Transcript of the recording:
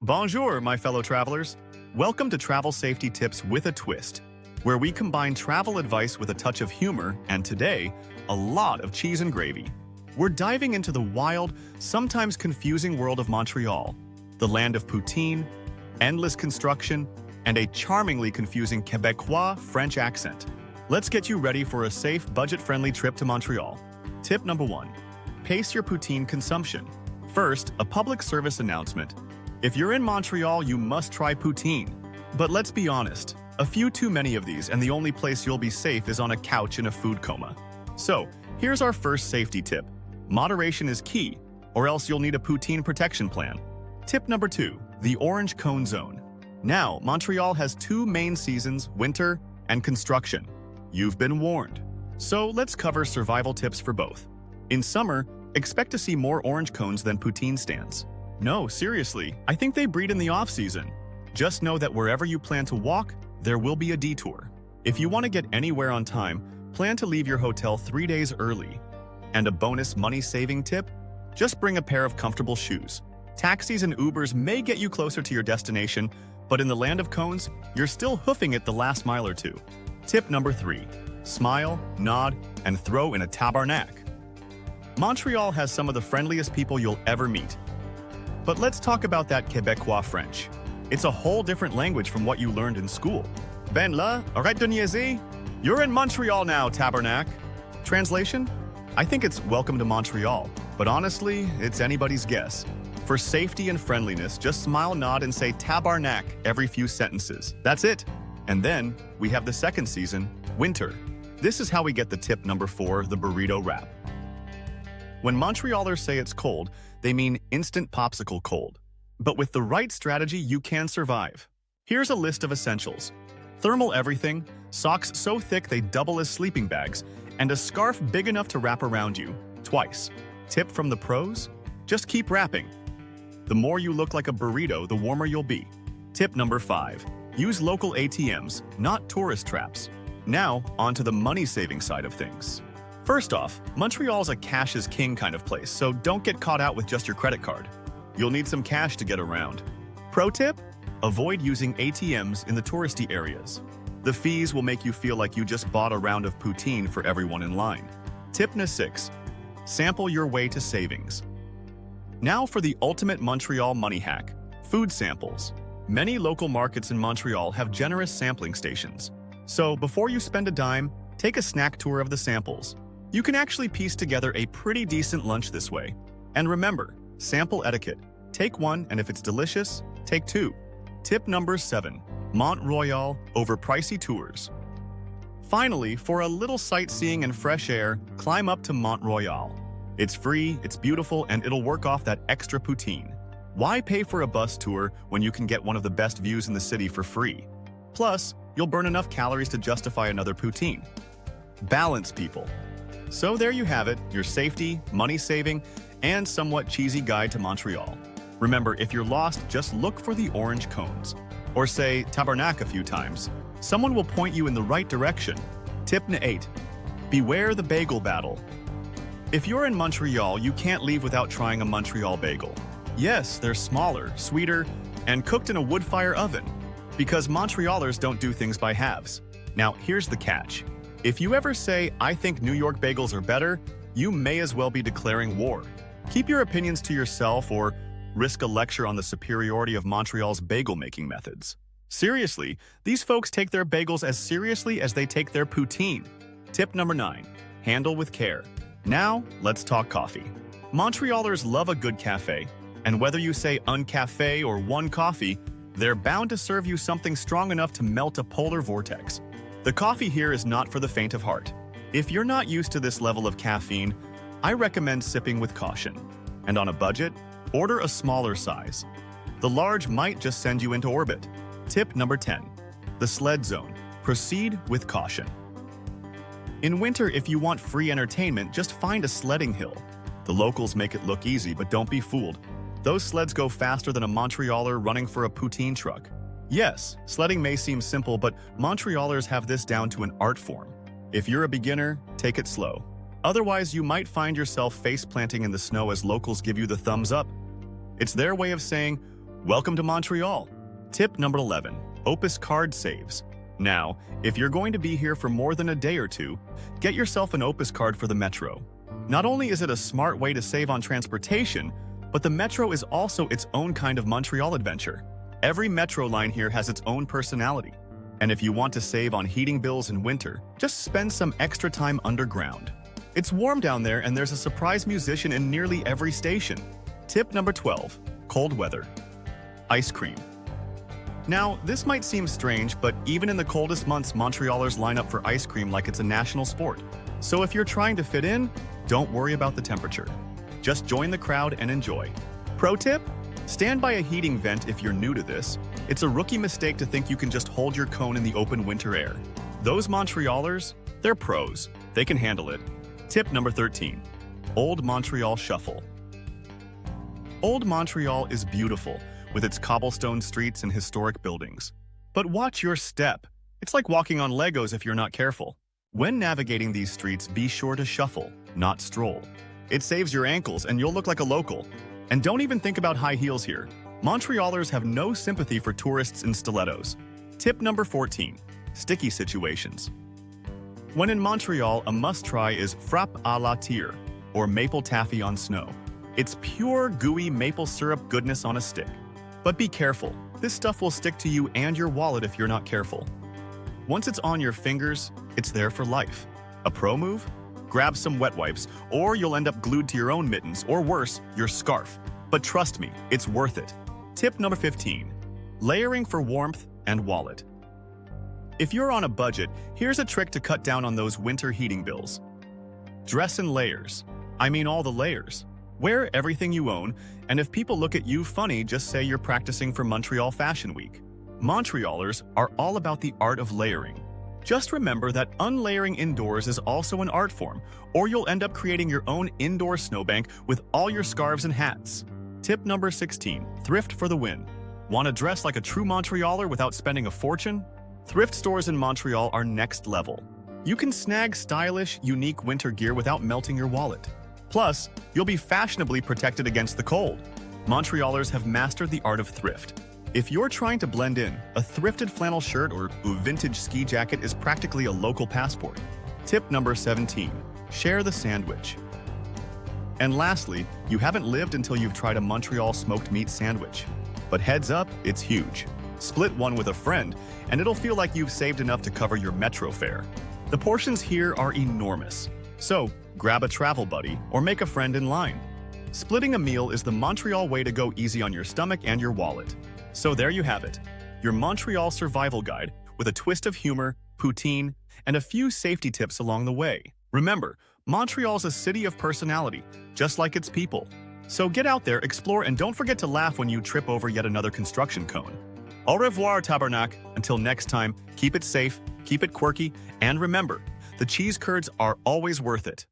Bonjour, my fellow travelers. Welcome to Travel Safety Tips with a Twist, where we combine travel advice with a touch of humor and today, a lot of cheese and gravy. We're diving into the wild, sometimes confusing world of Montreal, the land of Poutine, endless construction, and a charmingly confusing Quebecois French accent. Let's get you ready for a safe, budget-friendly trip to Montreal. Tip number 1. Pace your poutine consumption. First, a public service announcement. If you're in Montreal, you must try poutine. But let's be honest, a few too many of these and the only place you'll be safe is on a couch in a food coma. So, here's our first safety tip. Moderation is key, or else you'll need a poutine protection plan. Tip number 2, the orange cone zone. Now, Montreal has two main seasons, winter and construction. You've been warned. So let's cover survival tips for both. In summer, expect to see more orange cones than poutine stands. No, seriously, I think they breed in the off-season. Just know that wherever you plan to walk, there will be a detour. If you want to get anywhere on time, plan to leave your hotel 3 days early. And a bonus money-saving tip? Just bring a pair of comfortable shoes. Taxis and Ubers may get you closer to your destination, but in the land of cones, you're still hoofing it the last mile or two. Tip number 3. Smile, nod, and throw in a tabarnak. Montreal has some of the friendliest people you'll ever meet. But let's talk about that Quebecois French. It's a whole different language from what you learned in school. Ben là, arrête de niaiser. You're in Montreal now, tabarnak. Translation? I think it's welcome to Montreal, but honestly, it's anybody's guess. For safety and friendliness, just smile, nod, and say tabarnak every few sentences. That's it. And then, we have the second season, winter. This is how we get the tip number 4, the burrito wrap. When Montrealers say it's cold, they mean instant popsicle cold. But with the right strategy, you can survive. Here's a list of essentials. Thermal everything, socks so thick they double as sleeping bags, and a scarf big enough to wrap around you, twice. Tip from the pros? Just keep wrapping. The more you look like a burrito, the warmer you'll be. Tip number 5. Use local ATMs, not tourist traps. Now, onto the money-saving side of things. First off, Montreal's a cash is king kind of place, so don't get caught out with just your credit card. You'll need some cash to get around. Pro tip? Avoid using ATMs in the touristy areas. The fees will make you feel like you just bought a round of poutine for everyone in line. Tip number 6. Sample your way to savings. Now for the ultimate Montreal money hack, food samples. Many local markets in Montreal have generous sampling stations. So before you spend a dime, take a snack tour of the samples. You can actually piece together a pretty decent lunch this way. And remember, sample etiquette. Take one, and if it's delicious, take two. Tip number 7. Montreal over pricey tours. Finally, for a little sightseeing and fresh air, climb up to Montreal. It's free, it's beautiful, and it'll work off that extra poutine. Why pay for a bus tour when you can get one of the best views in the city for free? Plus, you'll burn enough calories to justify another poutine. Balance, people. So there you have it, your safety, money-saving, and somewhat cheesy guide to Montreal. Remember, if you're lost, just look for the orange cones. Or say tabarnak a few times. Someone will point you in the right direction. Tip number 8. Beware the bagel battle. If you're in Montreal, you can't leave without trying a Montreal bagel. Yes, they're smaller, sweeter, and cooked in a wood-fire oven. Because Montrealers don't do things by halves. Now, here's the catch. If you ever say, I think New York bagels are better, you may as well be declaring war. Keep your opinions to yourself or risk a lecture on the superiority of Montreal's bagel-making methods. Seriously, these folks take their bagels as seriously as they take their poutine. Tip number 9. Handle with care. Now, let's talk coffee. Montrealers love a good cafe, and whether you say un café or one coffee, they're bound to serve you something strong enough to melt a polar vortex. The coffee here is not for the faint of heart. If you're not used to this level of caffeine, I recommend sipping with caution. And on a budget, order a smaller size. The large might just send you into orbit. Tip number 10. The sled zone. Proceed with caution. In winter, if you want free entertainment, just find a sledding hill. The locals make it look easy, but don't be fooled. Those sleds go faster than a Montrealer running for a poutine truck. Yes, sledding may seem simple, but Montrealers have this down to an art form. If you're a beginner, take it slow. Otherwise, you might find yourself face-planting in the snow as locals give you the thumbs up. It's their way of saying, Welcome to Montreal. Tip number 11, Opus card saves. Now, if you're going to be here for more than a day or two, get yourself an Opus card for the Metro. Not only is it a smart way to save on transportation, but the Metro is also its own kind of Montreal adventure. Every Metro line here has its own personality. And if you want to save on heating bills in winter, just spend some extra time underground. It's warm down there and there's a surprise musician in nearly every station. Tip number 12, cold weather. Ice cream. Now, this might seem strange, but even in the coldest months, Montrealers line up for ice cream like it's a national sport. So if you're trying to fit in, don't worry about the temperature. Just join the crowd and enjoy. Pro tip? Stand by a heating vent if you're new to this. It's a rookie mistake to think you can just hold your cone in the open winter air. Those Montrealers, they're pros. They can handle it. Tip number 13, Old Montreal Shuffle. Old Montreal is beautiful, with its cobblestone streets and historic buildings. But watch your step. It's like walking on Legos if you're not careful. When navigating these streets, be sure to shuffle, not stroll. It saves your ankles and you'll look like a local. And don't even think about high heels here. Montrealers have no sympathy for tourists in stilettos. Tip number 14, sticky situations. When in Montreal, a must-try is frappe à la tire, or maple taffy on snow. It's pure, gooey maple syrup goodness on a stick. But be careful, this stuff will stick to you and your wallet if you're not careful. Once it's on your fingers, it's there for life. A pro move? Grab some wet wipes, or you'll end up glued to your own mittens, or worse, your scarf. But trust me, it's worth it. Tip number 15, layering for warmth and wallet. If you're on a budget, here's a trick to cut down on those winter heating bills. Dress in layers. I mean all the layers. Wear everything you own, and if people look at you funny, just say you're practicing for Montreal Fashion Week. Montrealers are all about the art of layering. Just remember that unlayering indoors is also an art form, or you'll end up creating your own indoor snowbank with all your scarves and hats. Tip number 16, thrift for the win. Want to dress like a true Montrealer without spending a fortune? Thrift stores in Montreal are next level. You can snag stylish, unique winter gear without melting your wallet. Plus, you'll be fashionably protected against the cold. Montrealers have mastered the art of thrift. If you're trying to blend in, a thrifted flannel shirt or vintage ski jacket is practically a local passport. Tip number 17, share the sandwich. And lastly, you haven't lived until you've tried a Montreal smoked meat sandwich. But heads up, it's huge. Split one with a friend, and it'll feel like you've saved enough to cover your metro fare. The portions here are enormous. So, grab a travel buddy or make a friend in line. Splitting a meal is the Montreal way to go easy on your stomach and your wallet. So there you have it, your Montreal survival guide with a twist of humor, poutine, and a few safety tips along the way. Remember, Montreal's a city of personality, just like its people. So get out there, explore, and don't forget to laugh when you trip over yet another construction cone. Au revoir, Tabernacle. Until next time, keep it safe, keep it quirky, and remember, the cheese curds are always worth it.